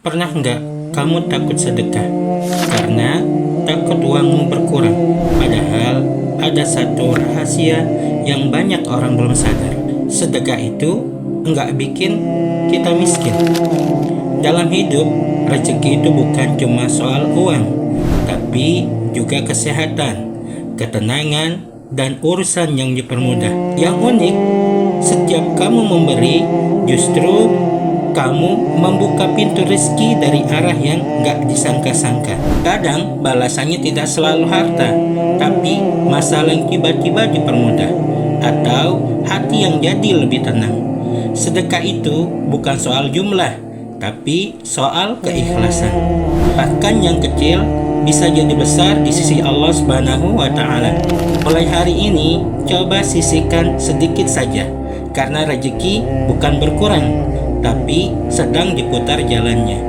Pernah nggak kamu takut sedekah karena takut uangmu berkurang? Padahal ada satu rahasia yang banyak orang belum sadar. Sedekah itu nggak bikin kita miskin. Dalam hidup, rezeki itu bukan cuma soal uang, tapi juga kesehatan, ketenangan, dan urusan yang dipermudah. Yang unik, setiap kamu memberi, justru kamu membuka pintu rezeki dari arah yang gak disangka-sangka. Kadang balasannya tidak selalu harta, tapi masalah yang tiba-tiba dipermudah, atau hati yang jadi lebih tenang. Sedekah itu bukan soal jumlah, tapi soal keikhlasan. Bahkan yang kecil bisa jadi besar di sisi Allah Subhanahu wa Ta'ala. Mulai hari ini, coba sisihkan sedikit saja, karena rezeki bukan berkurang, tapi sedang diputar jalannya.